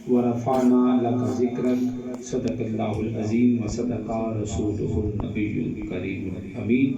ورفعنا لك ذکرک صدق اللہ العظیم وصدق رسولہ النبی الکریم الامین۔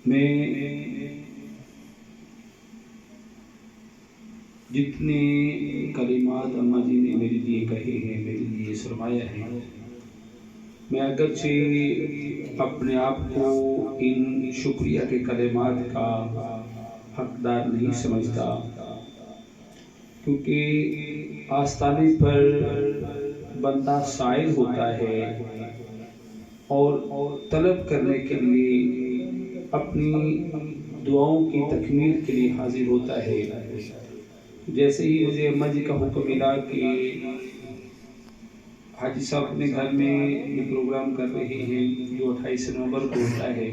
میں جتنے کلمات اماں جی نے میرے لیے کہے ہیں، میرے لیے سرمایہ ہے، میں اگرچہ اپنے آپ کو ان شکریہ کے کلمات کا حقدار نہیں سمجھتا، کیونکہ آستانے پر بندہ سائل ہوتا ہے اور طلب کرنے کے لیے اپنی دعاؤں کی تکمیل کے لیے حاضر ہوتا ہے۔ جیسے ہی مجھے اماں جی کا حکم ملا کہ حاجی صاحب اپنے گھر میں یہ پروگرام کر رہے ہیں جو 28 نومبر کو ہوتا ہے،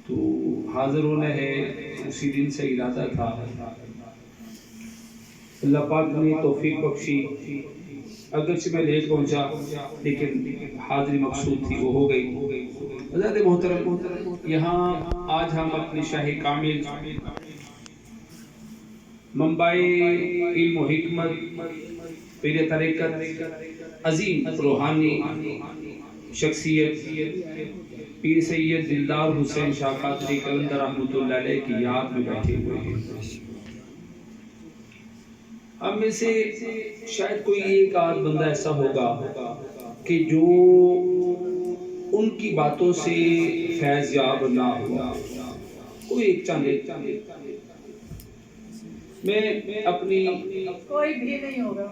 تو حاضر ہونا ہے، اسی دن سے ارادہ تھا۔ اللہ پاک نے توفیق بخشی، اگرچہ میں لیٹ پہنچا لیکن حاضری مقصود تھی وہ ہو گئی۔ حضرت محترم، یہاں آج ہم اپنی شاہ کامل منبع علم و حکمت پیر طریقت عظیم روحانی شخصیت پیر سید دلدار حسین شاہ قادری قلندر رحمۃ اللہ علیہ کی یاد میں بیٹھے ہوئے ہیں۔ ہم میں سے شاید کوئی ایک آدھ بندہ ایسا ہوگا کہ جو ان کی باتوں سے فیض یاب نہ ہوا، کوئی ایک چند۔ میں اپنی کوئی بھی نہیں ہوگا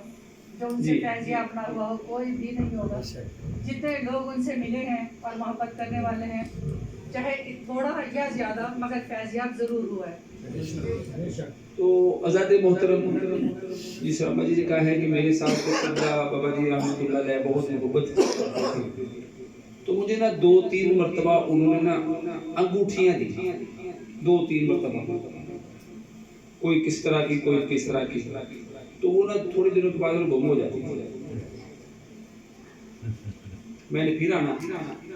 جو ان سے فیض یاب نہ ہوا ہو، کوئی بھی نہیں ہوگا۔ جتنے لوگ ان سے ملے ہیں اور محبت کرنے والے ہیں، چاہے تھوڑا یا زیادہ، مگر فیض یاب ضرور ہوا ہے۔ تو آزاد محترم جس اماں جی نے کہا ہے کہ میرے ساتھ بابا جی رحمۃ اللہ علیہ بہت محبت کرتے تھے، تو مجھے نا 2-3 مرتبہ انہوں نے نا انگوٹھیاں دی، 2-3 مرتبہ، کوئی کس طرح کی کوئی کس طرح کی، تو وہ نا تھوڑے دنوں کے بعد وہ گم ہو جاتی تھی۔ میں نے پھر آنا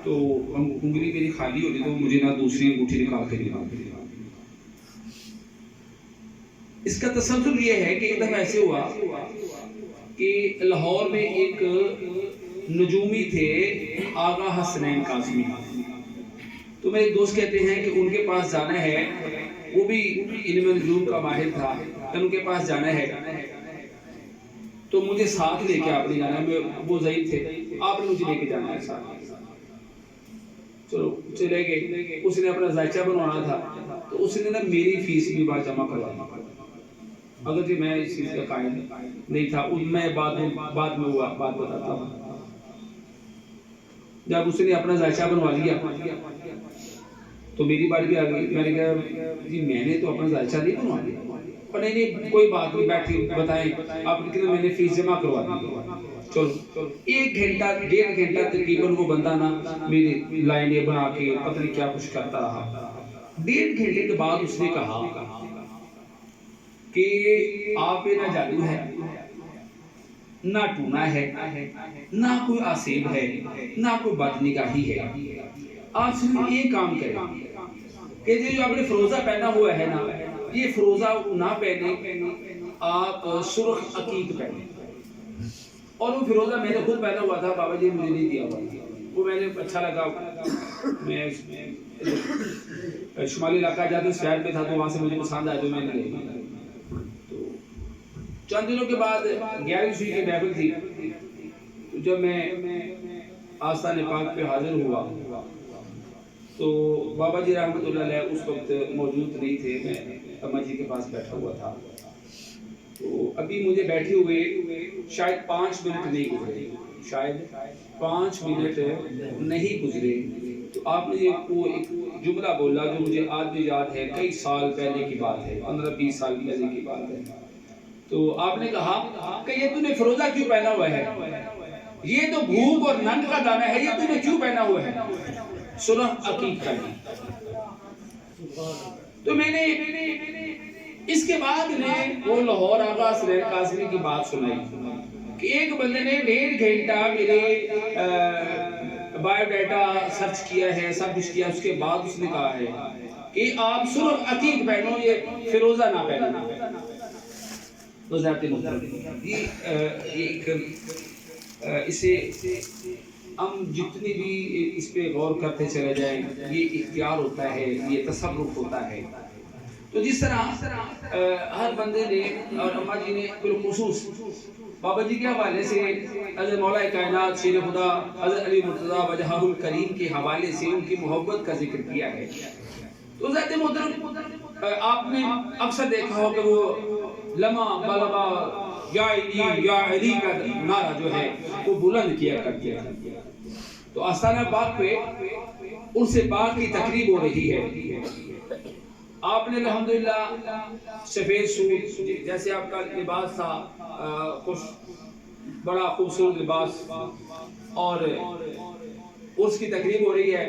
تو انگلی میری خالی ہو رہی، تو مجھے نا دوسری انگوٹھی نکال کے دکھا۔ اس کا تسلسل یہ ہے کہ ایک دفعہ ایسے ہوا کہ لاہور میں ایک نجومی تھے آغا حسنین قاسمی، تو میرے دوست کہتے ہیں کہ ان کے پاس جانا ہے، وہ بھی علم نجوم کا ماہر تھا، کہ ان کے پاس جانا ہے تو مجھے ساتھ لے کے آپ نے جانا ہے، وہ ضعیف تھے، آپ نے مجھے لے کے جانا ہے ساتھ۔ چلو چلے گئے، اس نے اپنا ذائچہ بنوانا تھا، تو اس نے نا میری فیس بھی بات جمع کروائی، اگرچہ میں اس چیز کا قائل نہیں تھا، میں بعد میں ہوا بات بتاتا ہوں۔ جب اس نے اپنا ذائچہ بنوا لیا تو میری باری بھی آ گئی، میں نے کہا جی میں نے تو اپنا ذائچہ نہیں بنوا لیا، اور نہیں کوئی بات نہیں، بیٹھی بتائیں آپ نے کہا میں نے فیس جمع کروا دی۔ چلو 1 گھنٹہ 1.5 گھنٹہ تقریباً وہ بندہ نا میری لائنیں بنا کے پتہ نہیں کیا کچھ کرتا رہا۔ 1.5 گھنٹے کے بعد اس نے کہا کہ آپ پہ نہ جادو ہے، نہ ٹونا ہے، نہ کوئی آسیب ہے، نہ کوئی بد نگاہی ہے، آپ صرف یہ کام کریں کہ جو آپ نے فروزہ پہنا ہوا ہے نا، یہ فروزہ نہ پہنے، آپ سرخ عقیق پہنے۔ اور وہ فروزہ میں نے خود پہنا ہوا تھا، بابا جی مجھے نہیں دیا ہوا، وہ میں نے اچھا لگا، میں شمالی علاقہ جاتے سیر پہ تھا تو وہاں سے مجھے پسند آیا تو میں نے لے لیا۔ چند دنوں کے بعد 11ویں سوئی کی محفل تھی، تو جب میں آستان پاک پہ حاضر ہوا تو بابا جی رحمۃ اللہ علیہ اس وقت موجود نہیں تھے، میں اماں جی کے پاس بیٹھا ہوا تھا، تو ابھی مجھے بیٹھے ہوئے شاید 5 منٹ نہیں گزرے، شاید 5 منٹ نہیں گزرے، تو آپ نے وہ ایک جملہ بولا جو مجھے آج بھی یاد ہے، کئی سال پہلے کی بات ہے، 15-20 سال پہلے کی بات ہے۔ تو آپ نے کہا کہ یہ تو نے فروزہ کیوں پہنا ہوا ہے، یہ تو بھوک اور ننگ کا دانہ ہے، یہ تو نے کیوں پہنا ہوا ہے؟ سرخ عقیق کا۔ تو میں نے اس کے بعد نے وہ لاہور آغا حسنین قاسمی کی بات سنائی کہ ایک بندے نے 1.5 گھنٹہ میرے بایو ڈیٹا سرچ کیا ہے، سب کچھ کیا، اس کے بعد اس نے کہا ہے کہ آپ سرخ عقیق پہنو، یہ فیروزہ نہ پہنو۔ تو ذات محترم یہ ایک اسے ہم جتنی بھی اس پہ غور کرتے چلے جائیں یہ اختیار ہوتا ہے، یہ تصرف ہوتا ہے. تو جس طرح ہر بندے نے اور اماں جی نے بالخصوص بابا جی کے حوالے سے حضرت مولا کائنات شیر خدا حضرت علی مرتضیٰ وجہہ الکریم کے حوالے سے ان کی محبت کا ذکر کیا ہے. تو ذات محترم آپ نے اکثر دیکھا ہو کہ وہ لما بلغا یا علی یا علی کا نعرہ جو ہے وہ بلند کیا کرتے ہیں. تو آستانہ پاک پہ ان سے پاک کی تقریب ہو رہی ہے. آپ نے الحمدللہ سفید سوٹ جیسے آپ کا لباس تھا بڑا خوبصورت لباس اور اس کی تقریب ہو رہی ہے.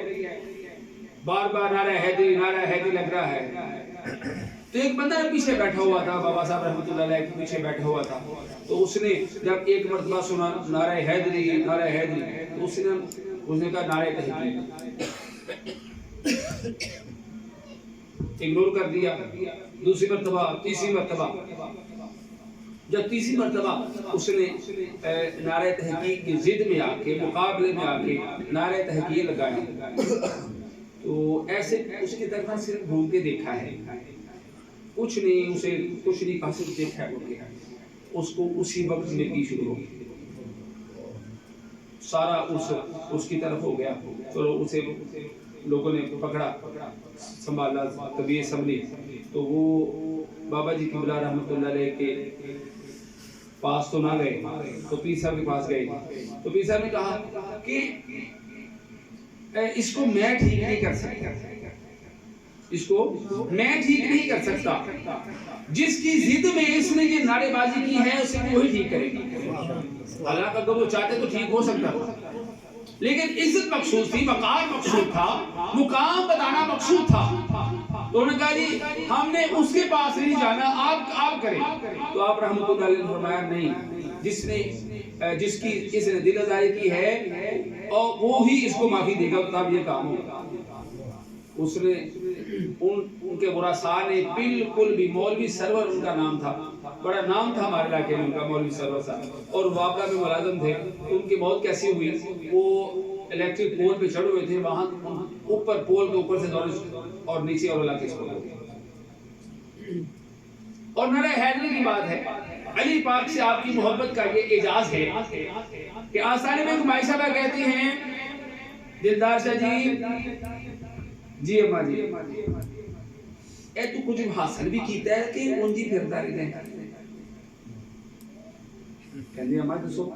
بار بار نعرہ حیدری لگ رہا ہے. تو ایک بندہ پیچھے بیٹھا ہوا تھا، بابا صاحب رحمۃ اللہ علیہ کے پیچھے بیٹھا ہوا تھا. تو اس نے جب ایک مرتبہ سنا نعرہ حیدری تو اس نے کہا نعرہ تحقیق، اگنور کر دیا. دوسری مرتبہ، تیسری مرتبہ، جب تیسری مرتبہ اس نے نعرہ تحقیق کی ضد میں آ کے مقابلے میں آ کے نعرہ تحقیق لگایا. تو ایسے اس کی طرف صرف گھوم کے دیکھا ہے، کچھ نہیں کہا، صرف دیکھا ہے. اس کو اسی وقت زندگی شروع ہو گئی، سارا اس کی طرف ہو گیا. تو اسے لوگوں نے پکڑا، سنبھالا، طبیعت سنبھلی. تو وہ بابا جی قبلہ رحمۃ اللہ علیہ کے پاس تو نہ گئے، تو پیر صاحب کے پاس گئے. تو پیر صاحب نے کہا کہ اس کو میں ٹھیک نہیں کر سکتا، اس کو میں ٹھیک نہیں کر سکتا. جس کی ضد میں اس نے یہ نعرے بازی کی ہے اسے وہی ٹھیک کرے گا. حالانکہ اگر وہ چاہتے تو ٹھیک ہو سکتا، لیکن عزت مقصود تھی، وقار مقصود تھا، مقام بتانا مقصود تھا. تو انہوں نے کہا جی ہم نے اس کے پاس نہیں جانا، آپ کریں. تو آپ رحمۃ اللہ علیہ نے فرمایا نہیں، جس کی اس نے دل آزاری کی ہے اور وہ ہی اس کو معافی دے گا. تب یہ کام ہوگا. اس نے ان کے ورثاء نے بالکل بھی، مولوی سرور ان کا نام تھا، بڑا نام تھا ہمارے علاقے میں ان کا، مولوی سرور صاحب، اور واقعہ میں ملازم تھے. ان کی موت کیسی ہوئی؟ وہ الیکٹرک پول پہ چڑھے ہوئے تھے، وہاں اوپر پول کے اوپر سے دوڑے اور نیچے اور علاقے سے پڑے. اور نعرہ حیدری کی بات ہے، علی پاک سے آپ کی محبت کا یہ اعجاز ہے کہ آستانے میں ایک مائی صاحبہ کہتی ہیں دلدار شاہ جی اماں جی اے تو کچھ حاصل بھی کیتا ہے کہ اونجی پھرتا رہے ہیں. کہندے اماں دسو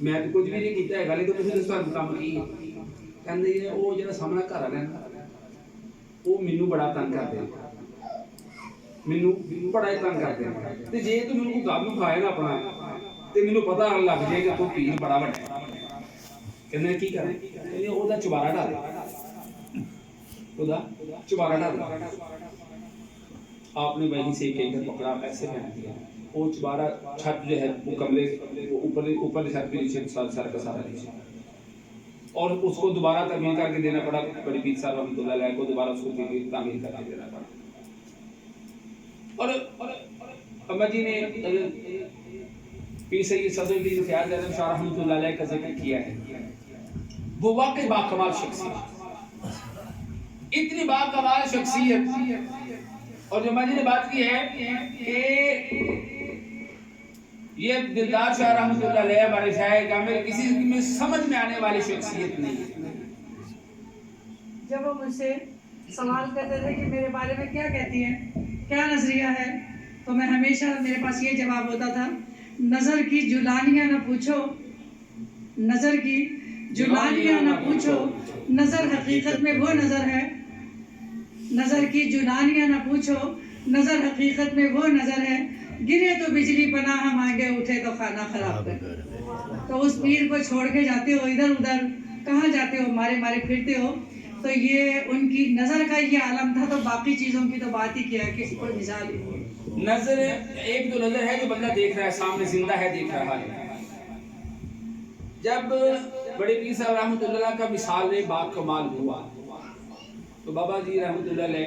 میں تو کچھ بھی نہیں کیتا ہے، گالے تو تسی دسو کام کی. کہندے او جڑا سامنا گھر والا ہے وہ مینوں بڑا تنگ کرتے ہیں، مینوں بڑا ہی تنگ کرتے ہیں. تے جے تو مینوں کوئی گم کھائے نا اپنا تے مینوں پتہ لگ جائے کہ تو پیر بڑا بڑا ہے. کہندے کی کریں؟ کہندے او دا چبارہ ڈال، خدا چبارہ ڈال. آپ نے وہیں سے ایک پکڑا، ایسے پہن دیا. وہ چبارہ چھت جو ہے وہ کمرے اوپر چھت کے نیچے سر کا سارا نیچے، اور اس کو دوبارہ تعمیر کر کے دینا پڑا. بڑی پیر صاحب رحمۃ اللہ علیہ کو دوبارہ اس کو تعمیر کر کے دینا پڑا. اور اماں جی نے پیر سید صدر الدین فیاض احمد شاہ رحمۃ اللہ علیہ کا ذکر کیا ہے. وہ واقعی باکمال شخصیت، اتنی باکمال شخصیت. اور جو اماں جی نے بات کی ہے کہ یہ دلدار شاہ رحمۃ اللہ علیہ ہمارے شاعر کامل کسی میں سمجھ میں آنے والی شخصیت نہیں ہے. جب وہ مجھ سے سوال کرتے تھے کہ میرے بارے میں کیا کہتی ہیں، کیا نظریہ ہے، تو میں ہمیشہ میرے پاس یہ جواب ہوتا تھا، نظر کی جلانیاں نہ پوچھو، نظر کی جلانیاں نہ پوچھو، نظر حقیقت میں وہ نظر ہے. نظر کی جلانیاں نہ پوچھو، نظر حقیقت میں وہ نظر ہے. گرے تو بجلی پناہ مانگے، اٹھے تو خانہ خراب کر. تو اس پیر کو چھوڑ کے جاتے ہو ادھر ادھر، کہاں جاتے ہو، مارے مارے پھرتے ہو. تو یہ ان کی نظر کا یہ عالم تھا. تو باقی چیزوں کی تو بات ہی کیا، کسی کو مثال ہی نظر ایک تو نظر ہے جو بندہ دیکھ رہا ہے، سامنے زندہ ہے، دیکھ رہا ہے. جب بڑے پیر صاحب رحمۃ اللہ کا مثال باکمال ہوا تو بابا جی رحمۃ اللہ علیہ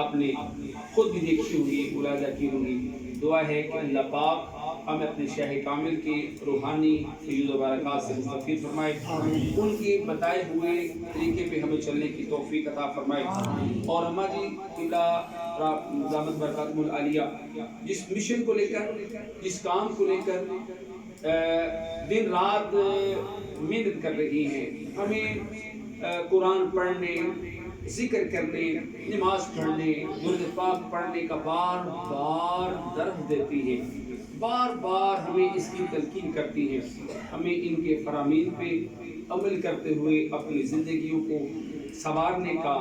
آپ نے خود بھی دیکھی ہوگی، ملاحظہ کی ہوگی. دعا ہے کہ اللہ پاک ہمیں اپنے شاہ کامل کی روحانی فیض و برکات سے مستفید فرمائے، ان کے بتائے ہوئے طریقے پہ ہمیں چلنے کی توفیق عطا فرمائے. اور ہماری قبلہ دامت برکاتہم العالیہ جس مشن کو لے کر، جس کام کو لے کر دن رات محنت کر رہی ہیں، ہمیں قرآن پڑھنے، ذکر کرنے، نماز پڑھنے، درود پاک پڑھنے کا بار بار درد دیتی ہے، بار بار ہمیں اس کی تلقین کرتی ہے. ہمیں ان کے فرامین پہ عمل کرتے ہوئے اپنی زندگیوں کو سنوارنے کا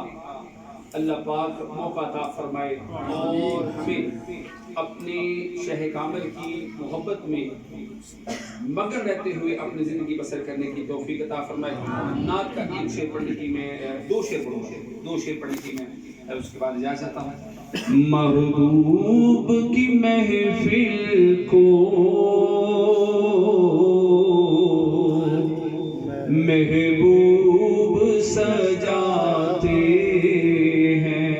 اللہ پاک موقع عطا فرمائے، اور ہمیں اپنے شاہ کامل کی محبت میں مگن رہتے ہوئے اپنی زندگی بسر کرنے کی توفیق عطا فرمائے. نعت کا ایک شعر پڑھنے کی میں دو شعر پڑھنے کی میں اس کے بعد اجازت چاہتا ہوں. محبوب کی محفل کو محبوب سجاتے ہیں،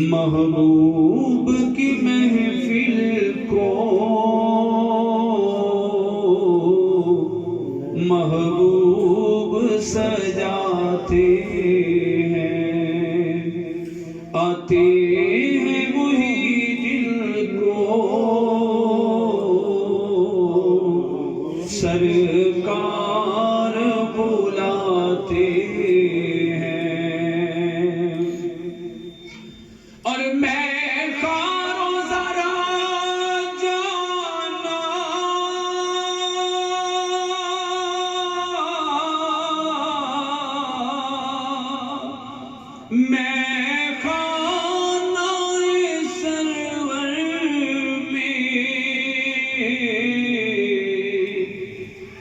محبوب کی محفل کو محبوب سجاتے ہیں، آتے ہیں وہی دل کو سرکار بلاتے ہیں. اور میں کارو ذرا جانا میں خانہ سرور میں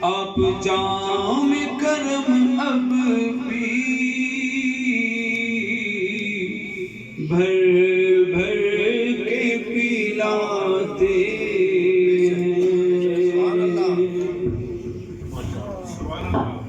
آپ جام کرم اب بھی